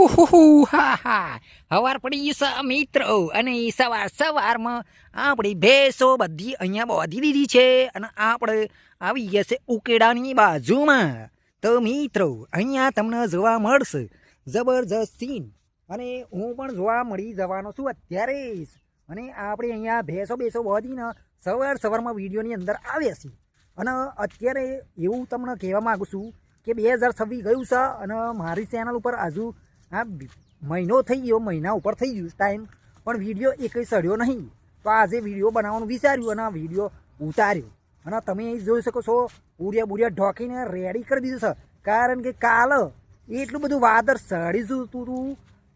ઉહુ હા હા હવાર પડી છે મિત્રો અને સવારમાં આપણી ભેંસો બધી અહીંયા બાંધી દીધી છે અને આપણે આવી ગયા છે ઉકેડાની બાજુમાં. તો મિત્રો અહીંયા તમને જોવા મળશે જબરજસ્ત સીન અને હું પણ જોવા મળી જવાનો છું અત્યારે જ. અને આપણે અહીંયા ભેંસો બાંધીને સવારમાં વિડીયોની અંદર આવ્યા છીએ. અને અત્યારે એવું તમને કહેવા માગું છું કે 2026 ગયું છે અને મારી ચેનલ ઉપર હજુ આ મહિનો થઈ ગયો, મહિના ઉપર થઈ ગયું ટાઈમ, પણ વિડીયો એકઈ સડ્યો નહીં. તો આજે વિડીયો બનાવવાનું વિચાર્યું અને આ વિડીયો ઉતાર્યો અને તમે અહીં જોઈ શકો છો બુરિયા ઢોકીને રેડી કરી દીધું છે. કારણ કે કાલ એટલું બધું વાદળ સડી જતું હતું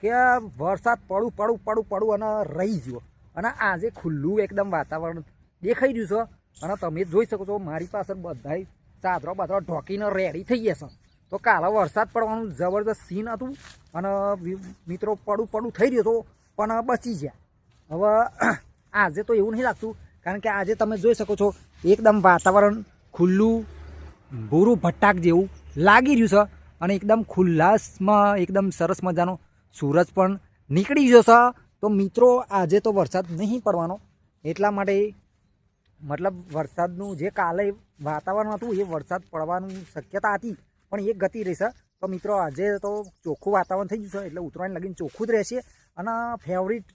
કે વરસાદ પડું અને રહી ગયો અને આજે ખુલ્લું એકદમ વાતાવરણ દેખાઈ રહ્યું છે. અને તમે જોઈ શકો છો મારી પાસે બધાય ચાદરો બાદરો ઢોકીને રેડી થઈ ગયા છે. તો કાલે વરસાદ પડવાનું જબરદસ્ત સીન હતું અને મિત્રો પડું થઈ રહ્યો હતો પણ બચી ગયા. હવે આજે તો એવું નહીં લાગતું કારણ કે આજે તમે જોઈ શકો છો એકદમ વાતાવરણ ખુલ્લું ભૂરું ભટ્ટાક જેવું લાગી રહ્યું છે અને એકદમ ખુલ્લાસમાં એકદમ સરસ મજાનો સૂરજ પણ નીકળી ગયો છે. તો મિત્રો આજે તો વરસાદ નહીં પડવાનો, એટલા માટે મતલબ વરસાદનું જે કાલે વાતાવરણ હતું એ વરસાદ પડવાનું શક્યતા હતી પણ એક ગતિ રહેશે. તો મિત્રો આજે તો ચોખ્ખું વાતાવરણ થઈ ગયું છે એટલે ઉત્તરાયણ લગીને ચોખ્ખું જ રહેશે. અને ફેવરિટ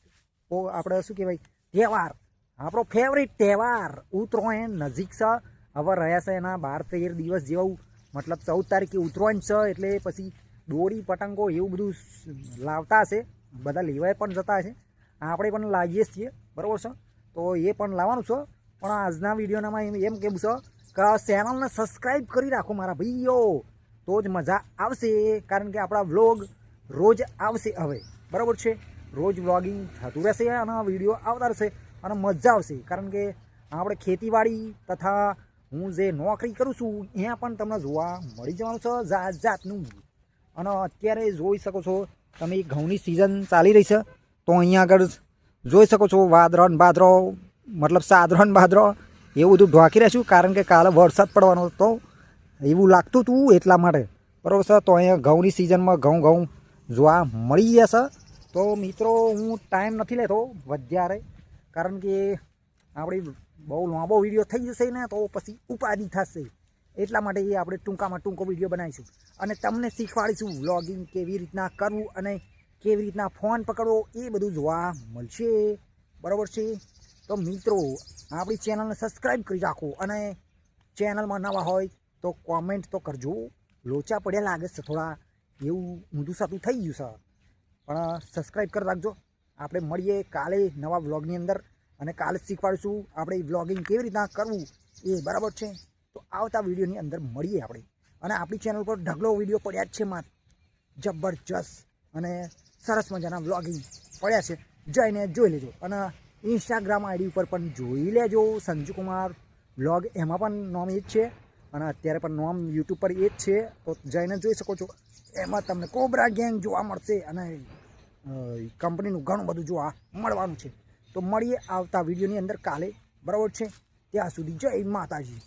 આપણે શું કહેવાય તહેવાર, આપણો ફેવરિટ તહેવાર ઉત્તરાયણ નજીક છે. હવે રહ્યા છે એના 12-13 દિવસ જેવું, મતલબ 14 તારીખે ઉત્તરાયણ છે એટલે પછી દોરી પતંગો એવું બધું લાવતા હશે, બધા લેવાય પણ જતા હશે, આપણે પણ લાવીએ જ છીએ, બરાબર છે. તો એ પણ લાવવાનું છે. પણ આજના વિડીયોનામાં એમ કહેવું છે કે ચેનલને સબસ્ક્રાઈબ કરી રાખો મારા ભાઈઓ, તો જ મજા આવશે. કારણ કે આપણા વ્લોગ રોજ આવશે હવે, બરાબર છે. રોજ વ્લોગિંગ થતું રહેશે અને વિડીયો આવતા રહેશે અને મજા આવશે. કારણ કે આપણે ખેતીવાડી તથા હું જે નોકરી કરું છું ત્યાં પણ તમને જોવા મળી જવાનું છે જાતનું. અને અત્યારે જોઈ શકો છો તમે ઘઉંની સિઝન ચાલી રહી છે. તો અહીંયા આગળ જોઈ શકો છો વાદળો બાદરો મતલબ સાદરો બાદરો એવું બધું ઢોકી રહેશું કારણ કે કાલે વરસાદ પડવાનો હતો એવું લાગતું હતું એટલા માટે, બરાબર છે. તો અહીંયા ઘઉંની સિઝનમાં ઘઉં જોવા મળી જશે. તો મિત્રો હું ટાઈમ નથી લેતો વધારે કારણ કે આપણી બહુ લાંબો વિડીયો થઈ જશે ને તો પછી ઉપાધિ થશે, એટલા માટે એ આપણે ટૂંકામાં ટૂંકો વિડીયો બનાવીશું અને તમને શીખવાડીશું વ્લોગિંગ કેવી રીતના કરવું અને કેવી રીતના ફોન પકડવો એ બધું જોવા મળશે, બરાબર છે. તો મિત્રો આપણી ચેનલને સબસ્ક્રાઈબ કરી રાખો અને ચેનલમાં નવા હોય તો કોમેન્ટ તો કરજો. લોચા પડ્યા લાગે છે થોડા, એવું ઊંધું સાતું થઈ ગયું છે, પણ સબસ્ક્રાઈબ કરી રાખજો. આપણે મળીએ કાલે નવા વ્લોગની અંદર અને કાલે શીખવાડીશું આપણે વ્લોગિંગ કેવી રીતના કરવું એ, બરાબર છે. તો આવતા વિડીયોની અંદર મળીએ આપણે. અને આપણી ચેનલ પર ઢગલો વિડીયો પડ્યા જ છે માત્ર જબરજસ્ત અને સરસ મજાના વ્લોગિંગ પડ્યા છે, જઈને જોઈ લેજો. અને ઇન્સ્ટાગ્રામ આઈડી ઉપર પણ જોઈ લેજો સંજુકુમાર વ્લોગ, એમાં પણ નોમ એ જ છે અને અત્યારે પણ નોમ યુટ્યુબ પર એ જ છે. તો જઈને જોઈ શકો છો, એમાં તમને કોબરા ગેંગ જોવા મળશે અને કંપનીનું ઘણું બધું જોવા મળવાનું છે. તો મળીએ આવતા વિડીયોની અંદર કાલે, બરાબર છે. ત્યાં સુધી જય માતાજી.